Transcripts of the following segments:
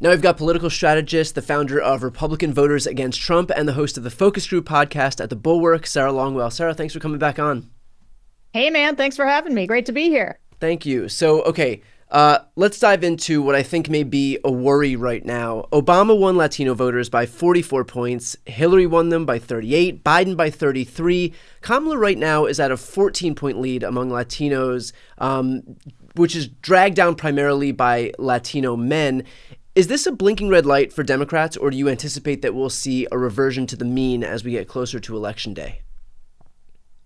Now we've got political strategist, the founder of Republican Voters Against Trump, and the host of the Focus Group podcast at The Bulwark, Sarah Longwell. Sarah, thanks for coming back on. Hey, man, thanks for having me. Great to be here. Thank you. So, okay, let's dive into what I think may be a worry right now. Obama won Latino voters by 44 points. Hillary won them by 38. Biden by 33. Kamala right now is at a 14-point lead among Latinos, which is dragged down primarily by Latino men. Is this a blinking red light for Democrats, or do you anticipate that we'll see a reversion to the mean as we get closer to Election Day?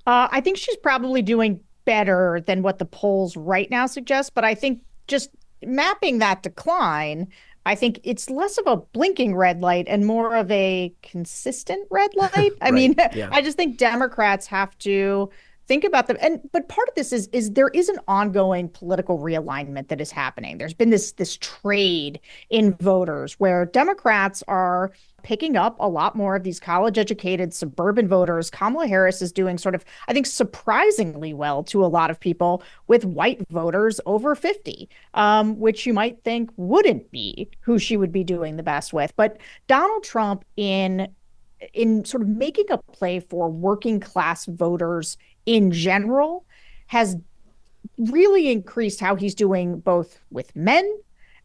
I think she's probably doing better than what the polls right now suggest, but I think just mapping that decline, I think it's less of a blinking red light and more of a consistent red light. I mean, yeah. I just think Democrats have to think about them. But part of this is there is an ongoing political realignment that is happening. There's been this trade in voters where Democrats are picking up a lot more of these college-educated suburban voters. Kamala Harris is doing sort of, I think, surprisingly well to a lot of people with white voters over 50, which you might think wouldn't be who she would be doing the best with. But Donald Trump, in sort of making a play for working class voters in general, has really increased how he's doing both with men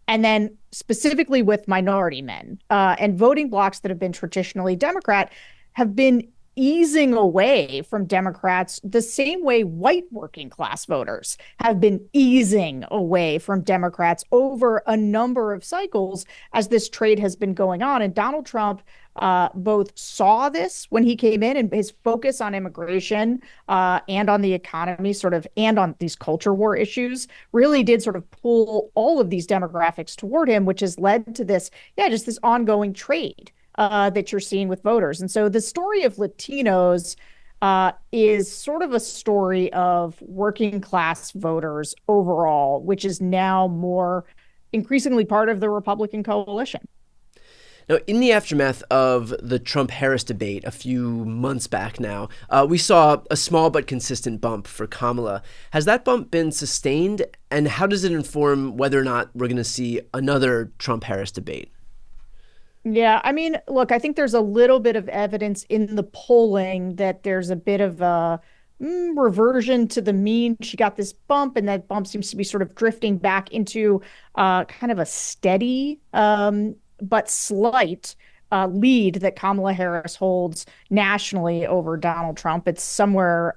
and then specifically with minority men. And voting blocs that have been traditionally Democrat have been easing away from Democrats the same way white working class voters have been easing away from Democrats over a number of cycles as this trade has been going on. And Donald Trump both saw this when he came in, and his focus on immigration and on the economy and on these culture war issues really did sort of pull all of these demographics toward him, which has led to this ongoing trade that you're seeing with voters. And so the story of Latinos is sort of a story of working class voters overall, which is now more increasingly part of the Republican coalition. Now, in the aftermath of the Trump-Harris debate a few months back now, we saw a small but consistent bump for Kamala. Has that bump been sustained, and how does it inform whether or not we're going to see another Trump-Harris debate? Yeah, I mean, look, I think there's a little bit of evidence in the polling that there's a bit of a reversion to the mean. She got this bump, and that bump seems to be sort of drifting back into kind of a steady but slight lead that Kamala Harris holds nationally over Donald Trump. It's somewhere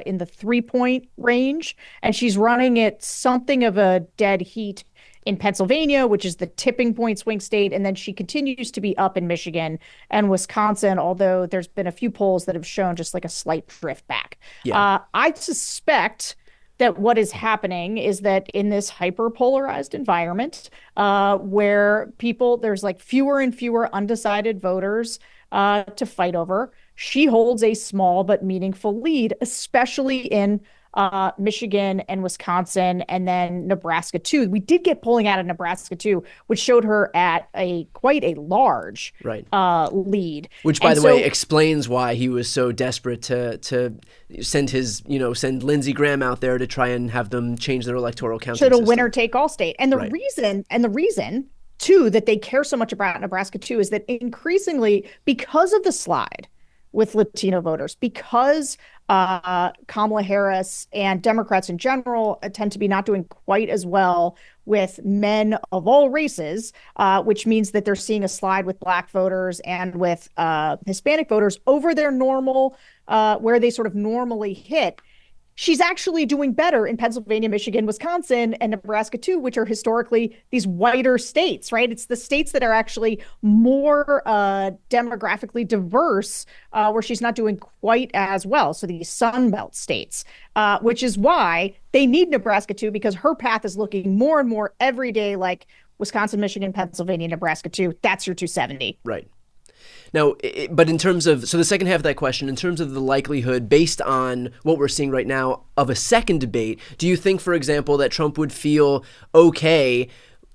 in the 3-point range, and she's running at something of a dead heat in Pennsylvania, which is the tipping point swing state. And then she continues to be up in Michigan and Wisconsin, although there's been a few polls that have shown just like a slight drift back. Yeah. I suspect that what is happening is that in this hyper-polarized environment where there's like fewer and fewer undecided voters to fight over, she holds a small but meaningful lead, especially in Michigan and Wisconsin, and then Nebraska too. We did get polling out of Nebraska too, which showed her at quite a large lead. Which, by the way, explains why he was so desperate to send Lindsey Graham out there to try and have them change their electoral counting system. To the winner take all state. And the reason too that they care so much about Nebraska too is that increasingly, because of the slide with Latino voters, because Kamala Harris and Democrats in general tend to be not doing quite as well with men of all races, which means that they're seeing a slide with Black voters and with Hispanic voters over their normal, where they sort of normally hit. She's actually doing better in Pennsylvania, Michigan, Wisconsin, and Nebraska too, which are historically these whiter states, right? It's the states that are actually more demographically diverse, where she's not doing quite as well. So these Sun Belt states, which is why they need Nebraska too, because her path is looking more and more every day like Wisconsin, Michigan, Pennsylvania, Nebraska too. That's your 270. Right. Now, but in terms of, so the second half of that question, in terms of the likelihood, based on what we're seeing right now, of a second debate, do you think, for example, that Trump would feel okay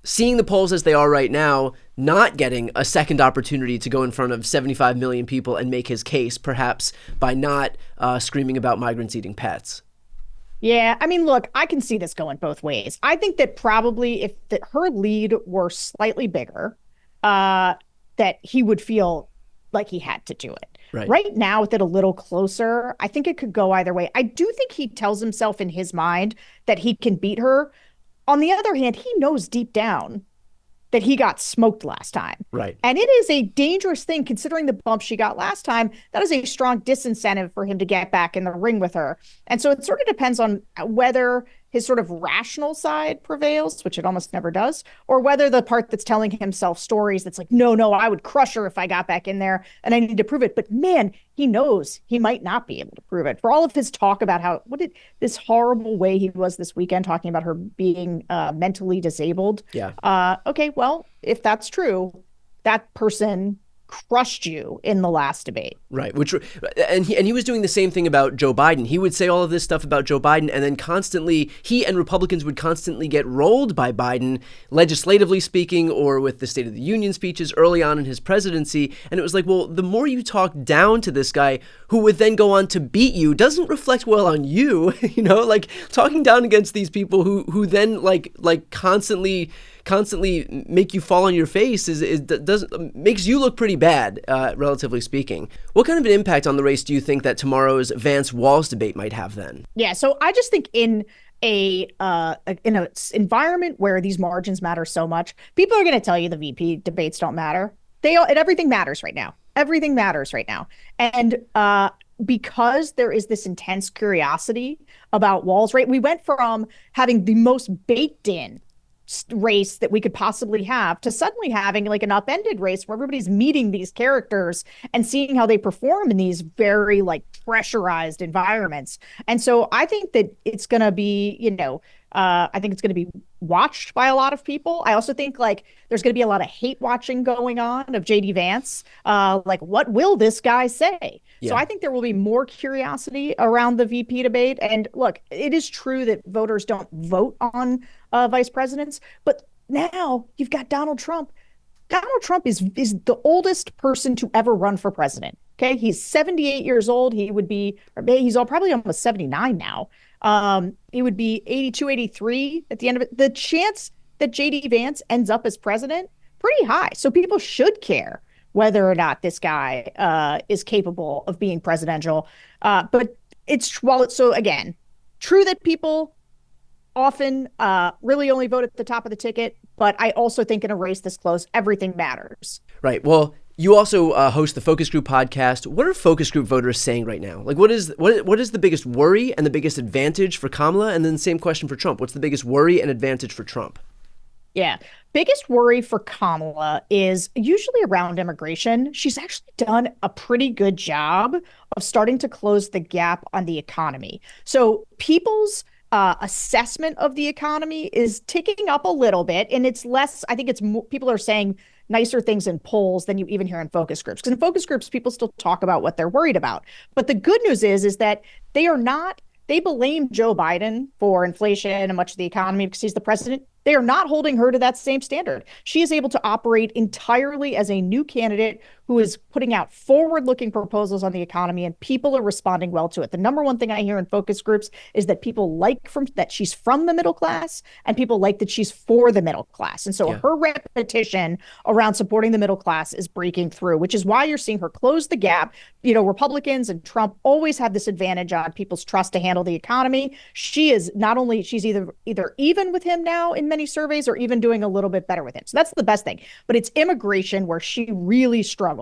seeing the polls as they are right now, not getting a second opportunity to go in front of 75 million people and make his case, perhaps by not screaming about migrants eating pets? Yeah, I mean, look, I can see this going both ways. I think that probably if her lead were slightly bigger, uh, that he would feel like he had to do it. Right. Right now, with it a little closer, I think it could go either way. I do think he tells himself in his mind that he can beat her. On the other hand, he knows deep down that he got smoked last time. Right. And it is a dangerous thing considering the bump she got last time. That is a strong disincentive for him to get back in the ring with her. And so it sort of depends on whether his sort of rational side prevails, which it almost never does, or whether the part that's telling himself stories that's like, no, no, I would crush her if I got back in there and I need to prove it. But man, he knows he might not be able to prove it. For all of his talk about how, what did this horrible way he was this weekend talking about her being mentally disabled. Yeah. Okay, well, if that's true, that person crushed you in the last debate. Right. And he was doing the same thing about Joe Biden. He would say all of this stuff about Joe Biden, and then constantly he and Republicans would constantly get rolled by Biden, legislatively speaking, or with the State of the Union speeches early on in his presidency. And it was like, well, the more you talk down to this guy who would then go on to beat you doesn't reflect well on you. Like talking down against these people who then like constantly make you fall on your face makes you look pretty bad, relatively speaking. What kind of an impact on the race do you think that tomorrow's Vance-Walz debate might have then? Yeah, so I just think in a environment where these margins matter so much, people are going to tell you the VP debates don't matter. Everything matters right now. Everything matters right now, and because there is this intense curiosity about Walz, right? We went from having the most baked in race that we could possibly have to suddenly having like an upended race where everybody's meeting these characters and seeing how they perform in these very like pressurized environments. And so I think that it's going to be, I think it's going to be watched by a lot of people. I also think like there's going to be a lot of hate watching going on of JD Vance. Like, what will this guy say? Yeah. So I think there will be more curiosity around the VP debate. And look, it is true that voters don't vote on vice presidents, but now you've got Donald Trump. Donald Trump is the oldest person to ever run for president. Okay, he's 78 years old. He's probably almost 79 now. He would be 82, 83 at the end of it. The chance that JD Vance ends up as president, pretty high. So people should care whether or not this guy is capable of being presidential. But so again, true that people often really only vote at the top of the ticket, but I also think in a race this close, everything matters. Right. Well, you also host the Focus Group podcast. What are focus group voters saying right now? Like, what is the biggest worry and the biggest advantage for Kamala? And then same question for Trump. What's the biggest worry and advantage for Trump? Yeah. Biggest worry for Kamala is usually around immigration. She's actually done a pretty good job of starting to close the gap on the economy. So people's assessment of the economy is ticking up a little bit, and it's less. I think it's more, people are saying nicer things in polls than you even hear in focus groups. Because in focus groups, people still talk about what they're worried about. But the good news is that they are not. They blame Joe Biden for inflation and much of the economy because he's the president. They are not holding her to that same standard. She is able to operate entirely as a new candidate who is putting out forward-looking proposals on the economy, and people are responding well to it. The number one thing I hear in focus groups is that people like that she's from the middle class, and people like that she's for the middle class. And so her repetition around supporting the middle class is breaking through, which is why you're seeing her close the gap. Republicans and Trump always have this advantage on people's trust to handle the economy. She's either even with him now in many surveys or even doing a little bit better with him. So that's the best thing. But it's immigration where she really struggles.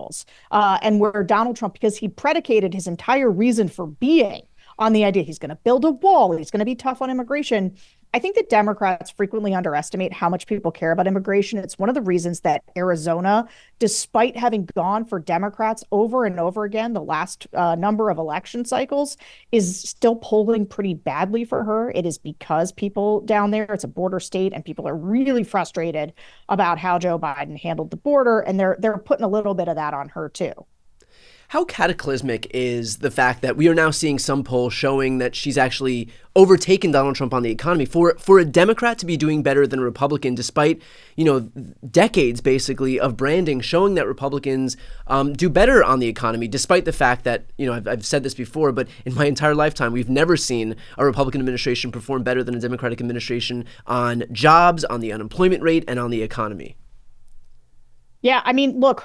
And where Donald Trump, because he predicated his entire reason for being on the idea he's going to build a wall, he's going to be tough on immigration. I think that Democrats frequently underestimate how much people care about immigration. It's one of the reasons that Arizona, despite having gone for Democrats over and over again the last number of election cycles, is still polling pretty badly for her. It is because people down there, it's a border state, and people are really frustrated about how Joe Biden handled the border, and they're putting a little bit of that on her too. How cataclysmic is the fact that we are now seeing some polls showing that she's actually overtaken Donald Trump on the economy? For a Democrat to be doing better than a Republican, despite, decades basically of branding showing that Republicans do better on the economy, despite the fact that, I've said this before, but in my entire lifetime, we've never seen a Republican administration perform better than a Democratic administration on jobs, on the unemployment rate, and on the economy. Yeah, I mean, look,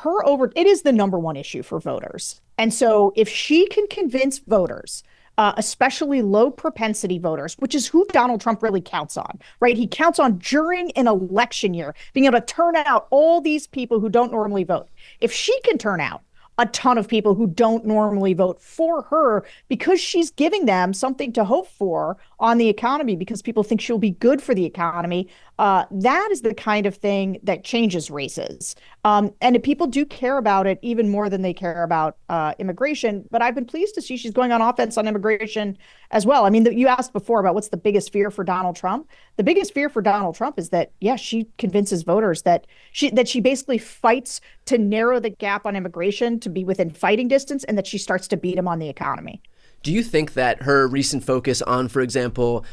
it is the number one issue for voters. And so if she can convince voters, especially low propensity voters, which is who Donald Trump really counts on, right? He counts on during an election year, being able to turn out all these people who don't normally vote. If she can turn out a ton of people who don't normally vote for her because she's giving them something to hope for on the economy, because people think she'll be good for the economy, that is the kind of thing that changes races. And people do care about it even more than they care about immigration. But I've been pleased to see she's going on offense on immigration as well. I mean, you asked before about what's the biggest fear for Donald Trump. The biggest fear for Donald Trump is that, she convinces voters that she basically fights to narrow the gap on immigration to be within fighting distance, and that she starts to beat him on the economy. Do you think that her recent focus on, for example,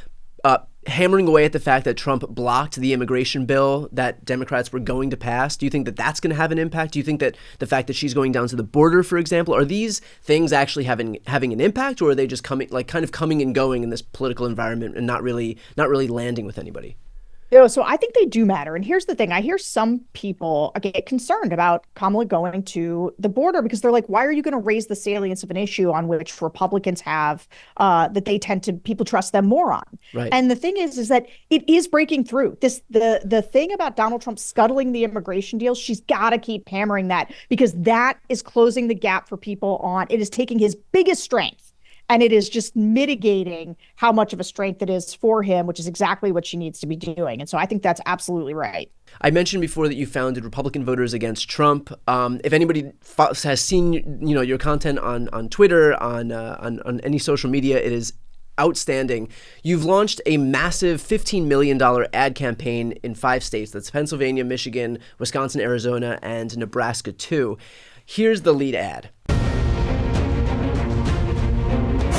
hammering away at the fact that Trump blocked the immigration bill that Democrats were going to pass, do you think that that's going to have an impact? Do you think that the fact that she's going down to the border, for example, are these things actually having an impact, or are they just coming and going in this political environment and not really landing with anybody? So I think they do matter. And here's the thing. I hear some people get concerned about Kamala going to the border because they're like, why are you going to raise the salience of an issue on which Republicans have that people trust them more on? Right. And the thing is that it is breaking through. The thing about Donald Trump scuttling the immigration deal, she's got to keep hammering that, because that is closing the gap for people on. It is taking his biggest strength, and it is just mitigating how much of a strength it is for him, which is exactly what she needs to be doing. And so I think that's absolutely right. I mentioned before that you founded Republican Voters Against Trump. If anybody has seen your content on Twitter, on any social media, it is outstanding. You've launched a massive $15 million ad campaign in 5 states. That's Pennsylvania, Michigan, Wisconsin, Arizona, and Nebraska too. Here's the lead ad.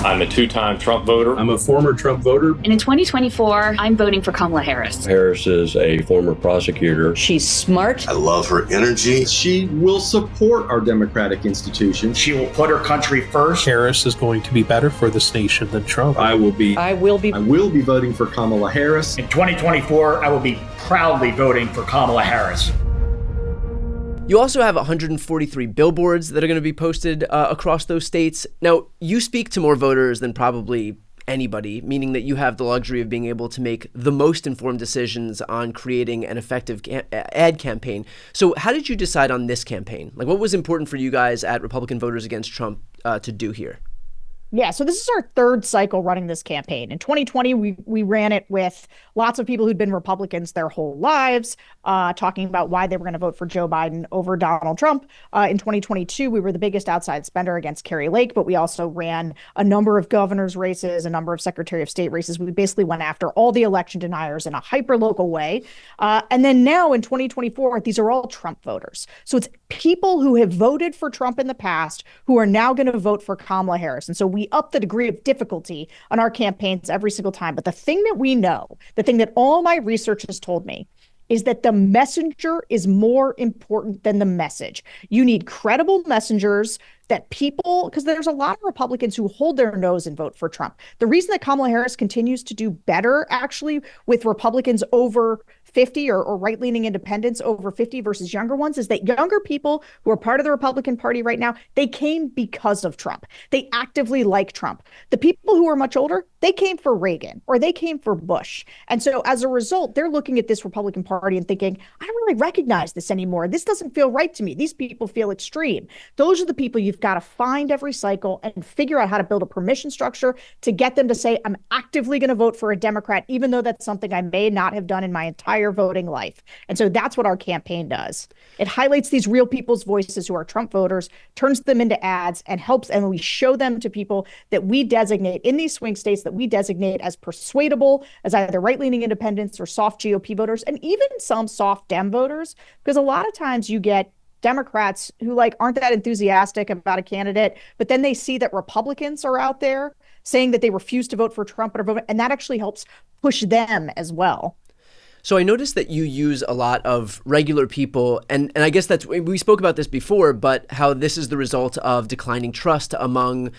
I'm a 2-time Trump voter. I'm a former Trump voter. And in 2024, I'm voting for Kamala Harris. Harris is a former prosecutor. She's smart. I love her energy. She will support our democratic institutions. She will put her country first. Harris is going to be better for this nation than Trump. I will be voting for Kamala Harris. In 2024, I will be proudly voting for Kamala Harris. You also have 143 billboards that are going to be posted across those states. Now, you speak to more voters than probably anybody, meaning that you have the luxury of being able to make the most informed decisions on creating an effective ad campaign. So how did you decide on this campaign? What was important for you guys at Republican Voters Against Trump to do here? Yeah, so this is our 3rd cycle running this campaign. In 2020, we ran it with lots of people who'd been Republicans their whole lives, talking about why they were going to vote for Joe Biden over Donald Trump. In 2022, we were the biggest outside spender against Kari Lake, but we also ran a number of governor's races, a number of Secretary of State races. We basically went after all the election deniers in a hyper-local way. And then now in 2024, these are all Trump voters. So it's people who have voted for Trump in the past who are now going to vote for Kamala Harris. And so we up the degree of difficulty on our campaigns every single time. But the thing that we know, the thing that all my research has told me, is that the messenger is more important than the message. You need credible messengers that people, because there's a lot of Republicans who hold their nose and vote for Trump. The reason that Kamala Harris continues to do better, actually, with Republicans over 50 or right-leaning independents over 50 versus younger ones, is that younger people who are part of the Republican Party right now, they came because of Trump. They actively like Trump. The people who are much older, they came for Reagan or they came for Bush. And so as a result, they're looking at this Republican Party and thinking, I don't really recognize this anymore. This doesn't feel right to me. These people feel extreme. Those are the people you've got to find every cycle and figure out how to build a permission structure to get them to say, I'm actively going to vote for a Democrat, even though that's something I may not have done in my entire voting life. And so that's what our campaign does. It highlights these real people's voices who are Trump voters, turns them into ads, and helps. And we show them to people that we designate in these swing states that we designate as persuadable, as either right-leaning independents or soft GOP voters, and even some soft Dem voters, because a lot of times you get Democrats who like aren't that enthusiastic about a candidate, but then they see that Republicans are out there saying that they refuse to vote for Trump and that actually helps push them as well. So I noticed that you use a lot of regular people, and I guess we spoke about this before, but how this is the result of declining trust among,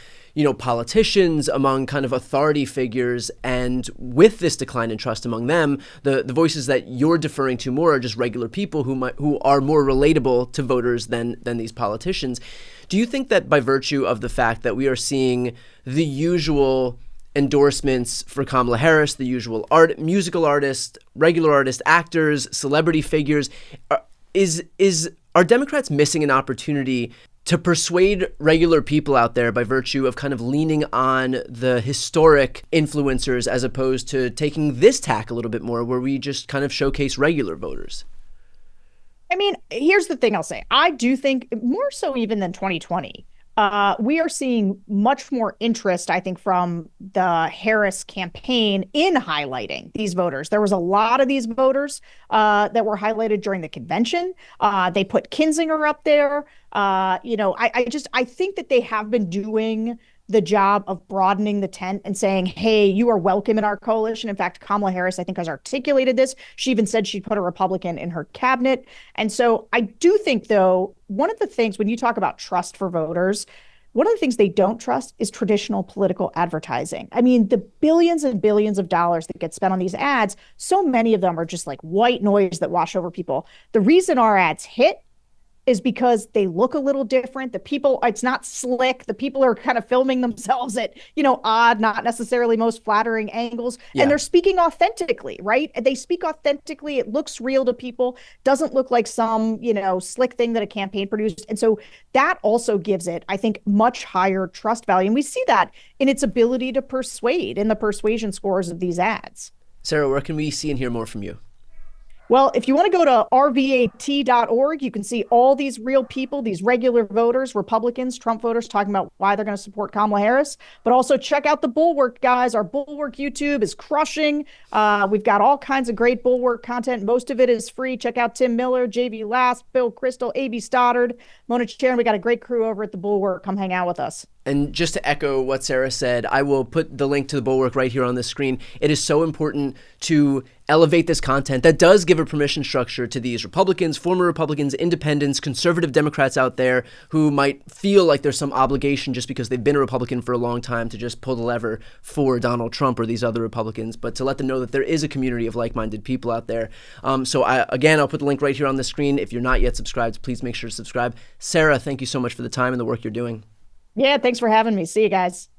politicians, among kind of authority figures. And with this decline in trust among them, the voices that you're deferring to more are just regular people who are more relatable to voters than these politicians. Do you think that by virtue of the fact that we are seeing the usual endorsements for Kamala Harris, the usual musical artists, regular artists, actors, celebrity figures, are Democrats missing an opportunity to persuade regular people out there by virtue of kind of leaning on the historic influencers as opposed to taking this tack a little bit more where we just kind of showcase regular voters? I mean, here's the thing I'll say. I do think more so even than 2020. We are seeing much more interest, I think, from the Harris campaign in highlighting these voters. There was a lot of these voters that were highlighted during the convention. They put Kinzinger up there. I think that they have been doing the job of broadening the tent and saying, hey, you are welcome in our coalition. In fact, Kamala Harris, I think, has articulated this. She even said she'd put a Republican in her cabinet. And so I do think, though, one of the things when you talk about trust for voters, one of the things they don't trust is traditional political advertising. I mean, the billions and billions of dollars that get spent on these ads, so many of them are just like white noise that wash over people. The reason our ads hit is because they look a little different. The people, it's not slick. The people are kind of filming themselves at, odd, not necessarily most flattering angles. Yeah. And they're speaking authentically, right? They speak authentically. It looks real to people. Doesn't look like some, slick thing that a campaign produced. And so that also gives it, I think, much higher trust value. And we see that in its ability to persuade in the persuasion scores of these ads. Sarah, where can we see and hear more from you? Well, if you want to go to rvat.org, you can see all these real people, these regular voters, Republicans, Trump voters, talking about why they're going to support Kamala Harris. But also check out the Bulwark, guys. Our Bulwark YouTube is crushing. We've got all kinds of great Bulwark content. Most of it is free. Check out Tim Miller, JV Last, Bill Kristol, A.B. Stoddard, Mona Charen. We got a great crew over at the Bulwark. Come hang out with us. And just to echo what Sarah said, I will put the link to the Bulwark right here on the screen. It is so important to elevate this content that does give a permission structure to these Republicans, former Republicans, independents, conservative Democrats out there who might feel like there's some obligation just because they've been a Republican for a long time to just pull the lever for Donald Trump or these other Republicans, but to let them know that there is a community of like-minded people out there. I'll put the link right here on the screen. If you're not yet subscribed, please make sure to subscribe. Sarah, thank you so much for the time and the work you're doing. Yeah, thanks for having me. See you guys.